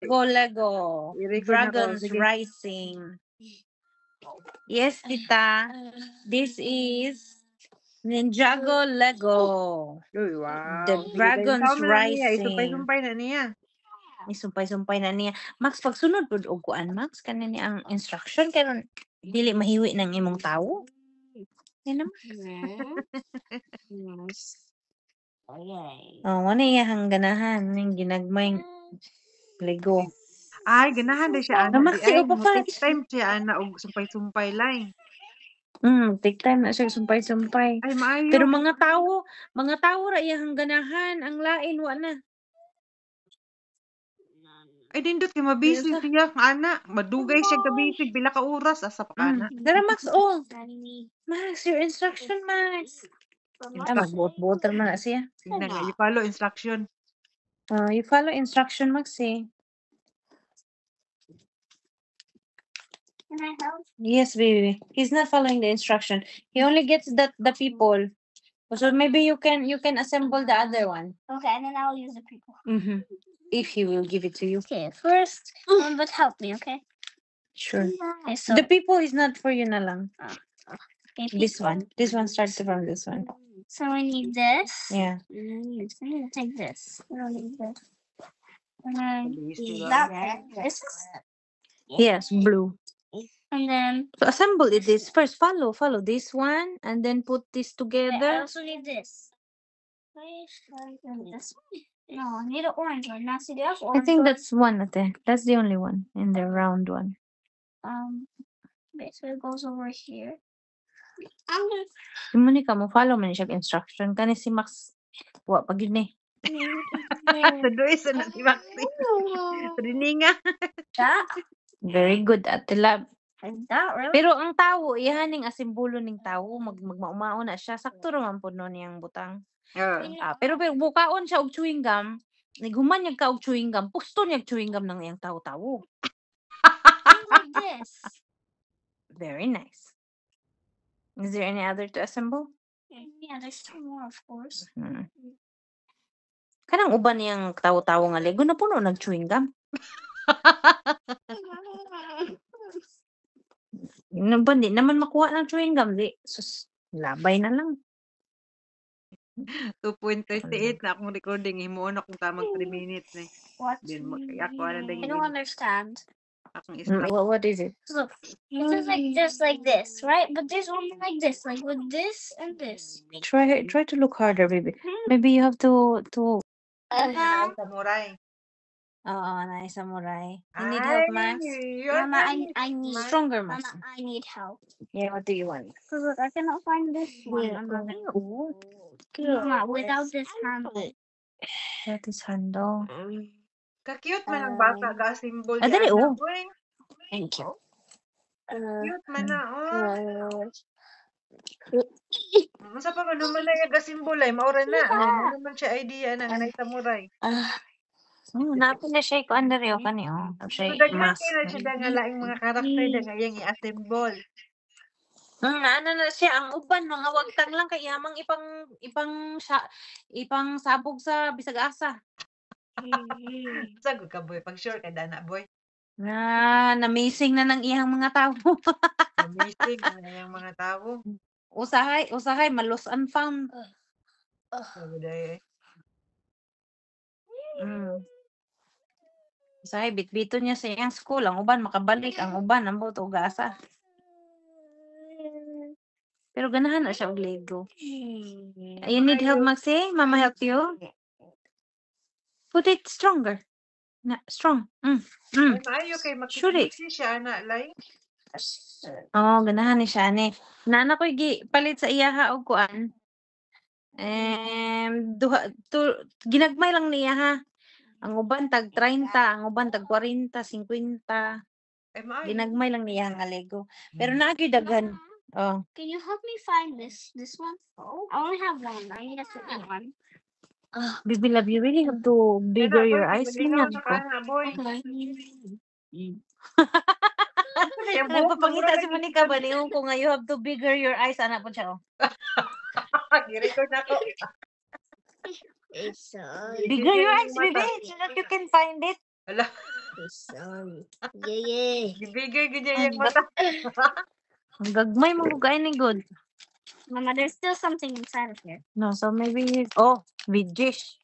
Lego. I-record na ko. Dragons Sige. Rising. Yes, tita. This is Ninjago Lego. Uy, wow. The Sige, Dragons tayo na niya. Rising. Isumpay-sumpay na niya. Isumpay-sumpay na niya. Max, pag sunod po og kuan, Max, kanini ang instruction karon dili mahiwi ng imong tawo. Yan naman. Yes. Okay. Oh, wala iyang ganahan ng ginagmayng Lego. Ay, ganahan din siya, ana. Naman Di ay, siya, papa. take time siya, ana, og sumpay-sumpay lang. Take time na siya sumpay-sumpay. Ay, maayo. Pero mga tawo ra iyang ganahan, ang lain wa na. Ay, dindot kay mabisi Yes, siya, ana. Madugay siya gabisig, pila ka oras, asa pa kana. Dara, Max, oh. Max, your instruction, Max. Magbuot-buot naman na siya. Tingnan nga, you follow instruction. You follow instruction, Max, eh. Can I help? Yes, baby. He's not following the instruction. He only gets the people. So maybe you can assemble the other one. Okay, and then I'll use the people. If he will give it to you. Okay, first, but help me, okay? Sure. Okay, so The people is not for you na lang. okay, This people. one. This one starts from this one. So I need this. Yeah. I need to take this. I don't need this. And then Mabisi that lang. this. Yes, blue. And then So assemble it this first. Follow this one and then put this I together. also need this. This one. No, I need an orange one. Now see that's I orange think one. that's one ate. That's the only one in the round one. Okay, so it goes over here. I'm gonna Imuni ka mo follow man siya instruction kani si Max. Wa pag yun eh. Sa dois na si Maxi. Rininga. that. Very good Ate Lab. Is that really? Pero ang tawo, ihaning asimbolo ning tawo, magmaumaon na siya. Sakto raman po no niyang butang. Pero bukaon siya og chewing gum. Nighuman niya ka og chewing gum. Pusto niya chewing gum ng iyang tawo-tawo. Like this. Very nice. Is there any other to assemble? Yeah, there's two more, of course. Kanang uban niyang tawo-tawo nga Lego na puno nag-chewing gum. Yun ba, di naman makuha ng chewing gum. Di, sus, labay na lang. 2.38 na akong recording. Himuon akong tamang 3 minutes na. What? Then ako na I din don't understand. akong stop. What is it? So this is like just like this, right? But there's only like this, like with this and this. Try to look harder, baby. Maybe you have to Samurai. nice samurai. You need help, Max? Mama, I need Stronger, Max. Mama, I need help. Yeah, what do you want? Cause look, I cannot find this one. Mama, without this handle. That is handle. Ka-cute man ang bata ga symbol Ah, dali, oh. Boy. Thank you. Cute man na, oh. Masa pa man naman na ga symbol ay maura na. Ano naman siya idea na nga samurai. Napin na siya ko under yo kani oh. So Siya daghan mask. na siya nga laing mga karakter na nga iyang i-assemble. Ano na siya ang uban mga wagtang lang kay yamang ipang sabog sa bisag asa. Sago ka boy, pag sure ka dana boy. Na-missing na ng iyang mga tao. Amazing ang iyang mga tao. Usahay malos unfound. Sago day. Usahay bitbito niya sa iyang school, ang uban makabalik, ang uban ang buto ugasa. Pero ganahan na siya og Lego. You need help, Maxi? Mama help you? Put it stronger. Strong. Ay, maayo kay Shoot it. makikita siya na lay. Ganahan ni siya ni. Nana ko palit sa iyaha og kuan. Ginagmay lang niya ha. Ang uban tag 30, ang uban tag 40, 50. Ay, maayo. Ginagmay lang niya nga Lego. Pero naagyo daghan. Can you help me find this one? I only have one. I need a second one. Baby love, you really have to bigger your eyes. Lingaw Lingan na ko. ka na boy. Nagpapangita si Monica ba niyo ko nga you have to bigger your eyes. Anak po siya. Gi-record na ko. Bigger your eyes, baby, so that you can find it. Ala. Sorry. Yeah. Gibigay gud niya Ay, yung mata. ang gagmay mo kay ni good. Mama, there's still something inside of here. No, so maybe Vijesh.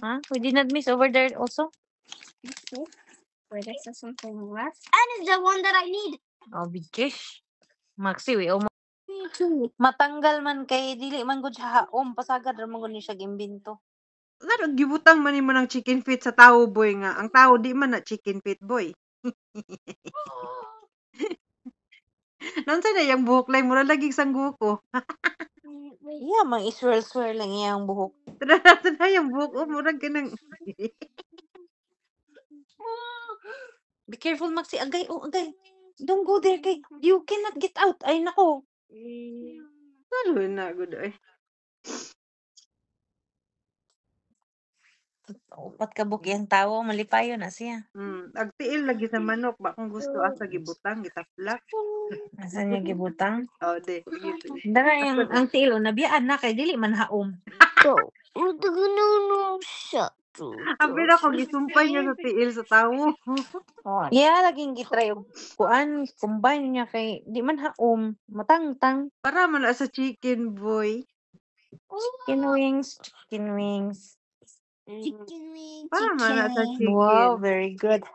Huh? We did not miss over there also. Okay. Wait, there's still something left. And it's the one that I need. Oh, Vijesh. Maxi, we Me too. matanggal man kay dili man gud siya haom pasagad ra man gud ni siya gimbento. Laro gibutang man nimo ng chicken feet sa tao boy nga. Ang tao di man na chicken feet boy. Nonsa na yung buhok lay mura lagi sang guko. Wait. Yeah, mang iswel-swel lang iyang buhok. Tada na yung buhok o murag kanang Be careful, Maxi. Agay, agay. Don't go there, kay. You cannot get out. Ay, nako. lalo na gud ay. Upat ka buk yung tao, malipayo na siya. Agtiil lagi sa manok ba kung gusto asa gibutang gitaplak. Asan niya gibutang? Oh, de. Sige. Dara yung ang tiil, nabiyaan na kay dili man haom. Go. No, shut. Abi na ko gisumpay niya sa tiil sa tawo. Yeah, laging gitry og kuan, combine niya kay di man haom, matangtang. Para man na sa chicken boy. Chicken wings, chicken wings. Chicken wing. Para man na sa chicken. Wow, very good.